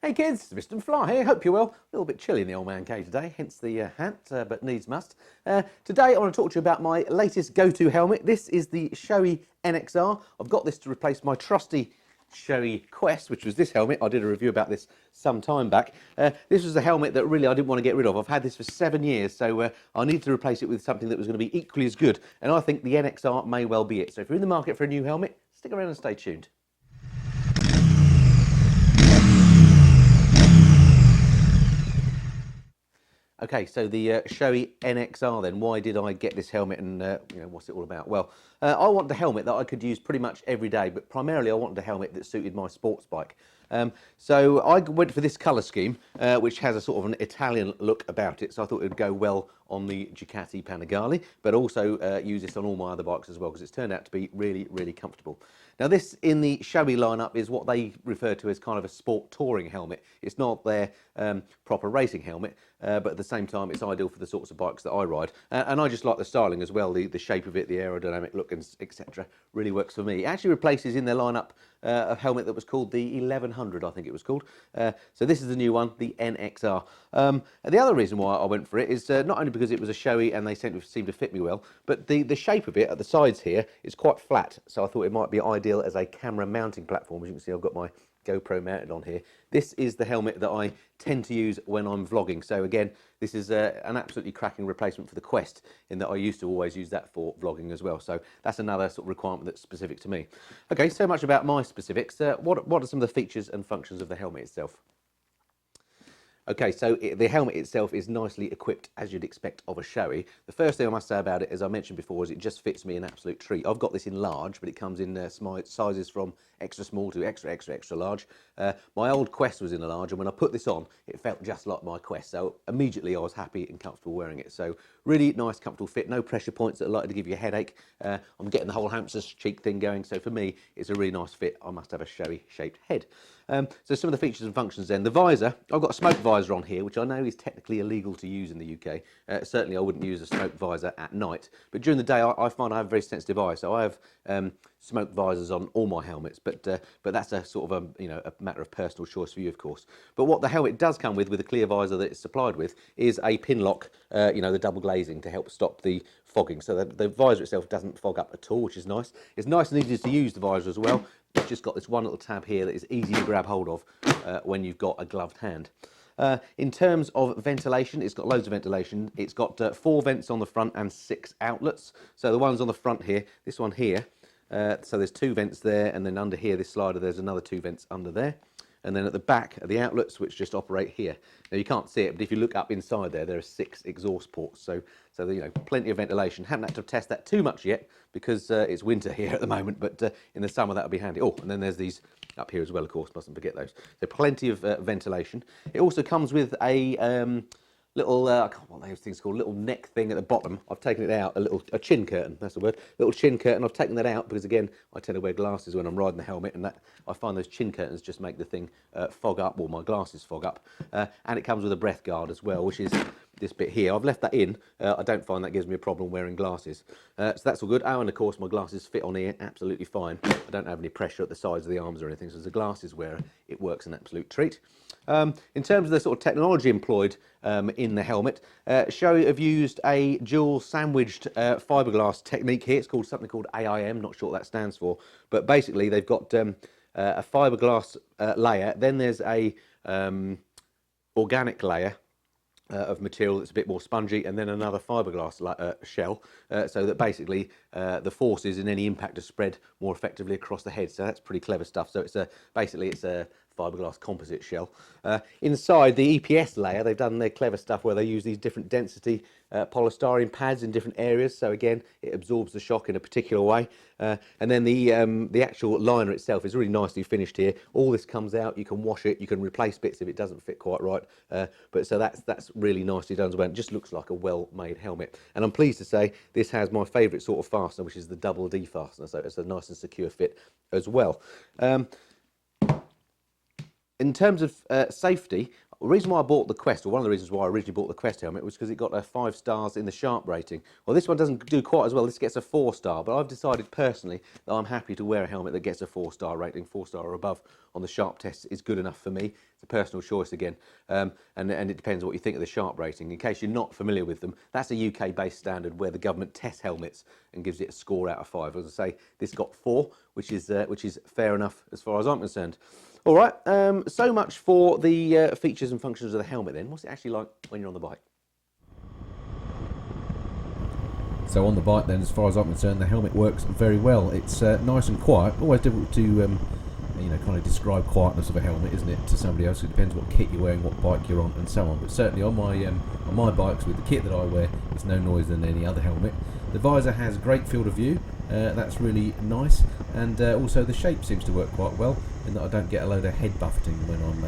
Hey kids, Mr. Fly here, hope you're well. A little bit chilly in the old man cave today, hence the hat, but needs must. Today I want to talk to you about my latest go-to helmet. This is the Shoei NXR. I've got this to replace my trusty Shoei Qwest, which was this helmet. I did a review about this some time back. This was a helmet that really I didn't want to get rid of. I've had this for 7 years, so I needed to replace it with something that was going to be equally as good, and I think the NXR may well be it. So if you're in the market for a new helmet, stick around and stay tuned. Okay, so the Shoei NXR then, why did I get this helmet and what's it all about? Well, I wanted a helmet that I could use pretty much every day, but primarily I wanted a helmet that suited my sports bike. So I went for this colour scheme, which has a sort of an Italian look about it, so I thought it would go well on the Ducati Panigale, but also use this on all my other bikes as well, because it's turned out to be really, really comfortable. Now this, in the Shoei lineup, is what they refer to as kind of a sport touring helmet. It's not their proper racing helmet, but at the same time it's ideal for the sorts of bikes that I ride. And I just like the styling as well, the shape of it, the aerodynamic look, and etc. really works for me. It actually replaces in their lineup a helmet that was called the 1100, I think it was called. So this is the new one, the NXR. And the other reason why I went for it is not only because it was a Shoei and they seem to fit me well, but the shape of it at the sides here is quite flat, so I thought it might be ideal as a camera mounting platform. As you can see, I've got my GoPro mounted on here. This is the helmet that I tend to use when I'm vlogging. So again, this is an absolutely cracking replacement for the Qwest, in that I used to always use that for vlogging as well. So that's another sort of requirement that's specific to me. Okay, so much about my specifics. What are some of the features and functions of the helmet itself? Okay, so the helmet itself is nicely equipped, as you'd expect of a Shoei. The first thing I must say about it, as I mentioned before, is it just fits me an absolute treat. I've got this in large, but it comes in sizes from extra small to extra large. My old Qwest was in a large, and when I put this on, it felt just like my Qwest. So immediately I was happy and comfortable wearing it. So really nice, comfortable fit, no pressure points that are likely to give you a headache. I'm getting the whole hamster's cheek thing going, so for me, it's a really nice fit. I must have a Shoei-shaped head. So some of the features and functions then. The visor, I've got a smoke visor on here, which I know is technically illegal to use in the UK. Certainly I wouldn't use a smoke visor at night, but during the day I find I have very sensitive eyes, so I have smoke visors on all my helmets, but that's a sort of a matter of personal choice for you, of course. But what the helmet does come with a clear visor that it's supplied with, is a pin lock, the double glazing to help stop the fogging. So the visor itself doesn't fog up at all, which is nice. It's nice and easy to use, the visor as well. It's just got this one little tab here that is easy to grab hold of when you've got a gloved hand. In terms of ventilation, it's got loads of ventilation. It's got 4 vents on the front and 6 outlets. So the ones on the front here, this one here, so there's 2 vents there, and then under here, this slider, there's another 2 vents under there. And then at the back are the outlets, which just operate here. Now you can't see it, but if you look up inside there are 6 exhaust ports. So plenty of ventilation. Haven't had to test that too much yet because it's winter here at the moment, but in the summer that'll be handy. Oh, and then there's these up here as well, of course, mustn't forget those. So plenty of ventilation. It also comes with a little, I can't remember what those things called, little neck thing at the bottom. I've taken it out, a chin curtain, that's the word, little chin curtain. I've taken that out because, again, I tend to wear glasses when I'm riding the helmet, and that I find those chin curtains just make the thing fog up, or my glasses fog up. And it comes with a breath guard as well, which is this bit here. I've left that in. I don't find that gives me a problem wearing glasses. So that's all good. Oh, and of course my glasses fit on here absolutely fine. I don't have any pressure at the sides of the arms or anything, so as a glasses wearer, it works an absolute treat. In terms of the sort of technology employed in the helmet, Shoei have used a dual sandwiched fiberglass technique here. It's called something called AIM, not sure what that stands for, but basically they've got a fiberglass layer, then there's a organic layer of material that's a bit more spongy, and then another fiberglass shell, so that basically the forces in any impact are spread more effectively across the head. So that's pretty clever stuff. So it's basically a fiberglass composite shell. Inside the EPS layer, they've done their clever stuff where they use these different density polystyrene pads in different areas. So again, it absorbs the shock in a particular way. And then the actual liner itself is really nicely finished here. All this comes out, you can wash it, you can replace bits if it doesn't fit quite right. But so that's really nicely done as well. It just looks like a well-made helmet. And I'm pleased to say this has my favourite sort of fastener, which is the double D fastener. So it's a nice and secure fit as well. In terms of safety, The reason why I bought the Qwest, or one of the reasons why I originally bought the Qwest helmet, was because it got a 5 stars in the Sharp rating. Well, this one doesn't do quite as well. This gets a 4-star, but I've decided personally that I'm happy to wear a helmet that gets a 4-star rating. 4-star or above on the Sharp test is good enough for me. It's a personal choice again, and it depends what you think of the Sharp rating. In case you're not familiar with them, that's a UK-based standard where the government tests helmets and gives it a score out of 5. As I say, this got 4, which is fair enough as far as I'm concerned. All right, so much for the features and functions of the helmet then. What's it actually like when you're on the bike? So on the bike then, as far as I'm concerned, the helmet works very well. It's nice and quiet. Always difficult to kind of describe quietness of a helmet, isn't it, to somebody else? It depends what kit you're wearing, what bike you're on, and so on. But certainly on my bikes with the kit that I wear, it's no noise than any other helmet. The visor has great field of view. That's really nice, and also the shape seems to work quite well, in that I don't get a load of head buffeting when I'm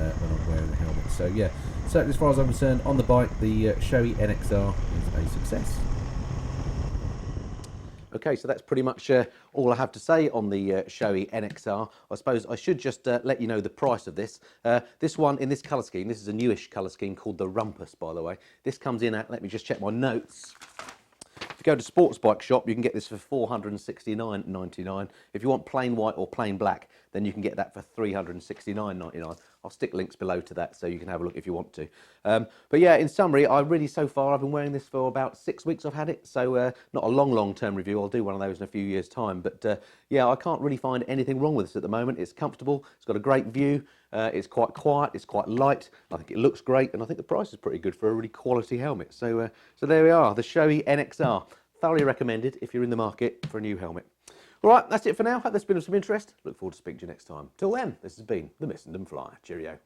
wearing the helmet. So yeah, certainly as far as I'm concerned, on the bike, the Shoei NXR is a success. Okay, so that's pretty much all I have to say on the Shoei NXR. I suppose I should just let you know the price of this. This one in this colour scheme, this is a newish colour scheme called the Rumpus, by the way. This comes in at, let me just check my notes. If you go to Sports Bike Shop, you can get this for $469.99. If you want plain white or plain black, then you can get that for $369.99. I'll stick links below to that so you can have a look if you want to. But yeah, in summary, so far I've been wearing this for about 6 weeks I've had it, so not a long-term review. I'll do one of those in a few years' time. But yeah, I can't really find anything wrong with this at the moment. It's comfortable, it's got a great view, it's quite quiet, it's quite light. I think it looks great, and I think the price is pretty good for a really quality helmet. So, so there we are, the Shoei NXR. Thoroughly recommended if you're in the market for a new helmet. All right, that's it for now. Hope that's been of some interest. Look forward to speaking to you next time. Till then, this has been the Missenden Flyer. Cheerio.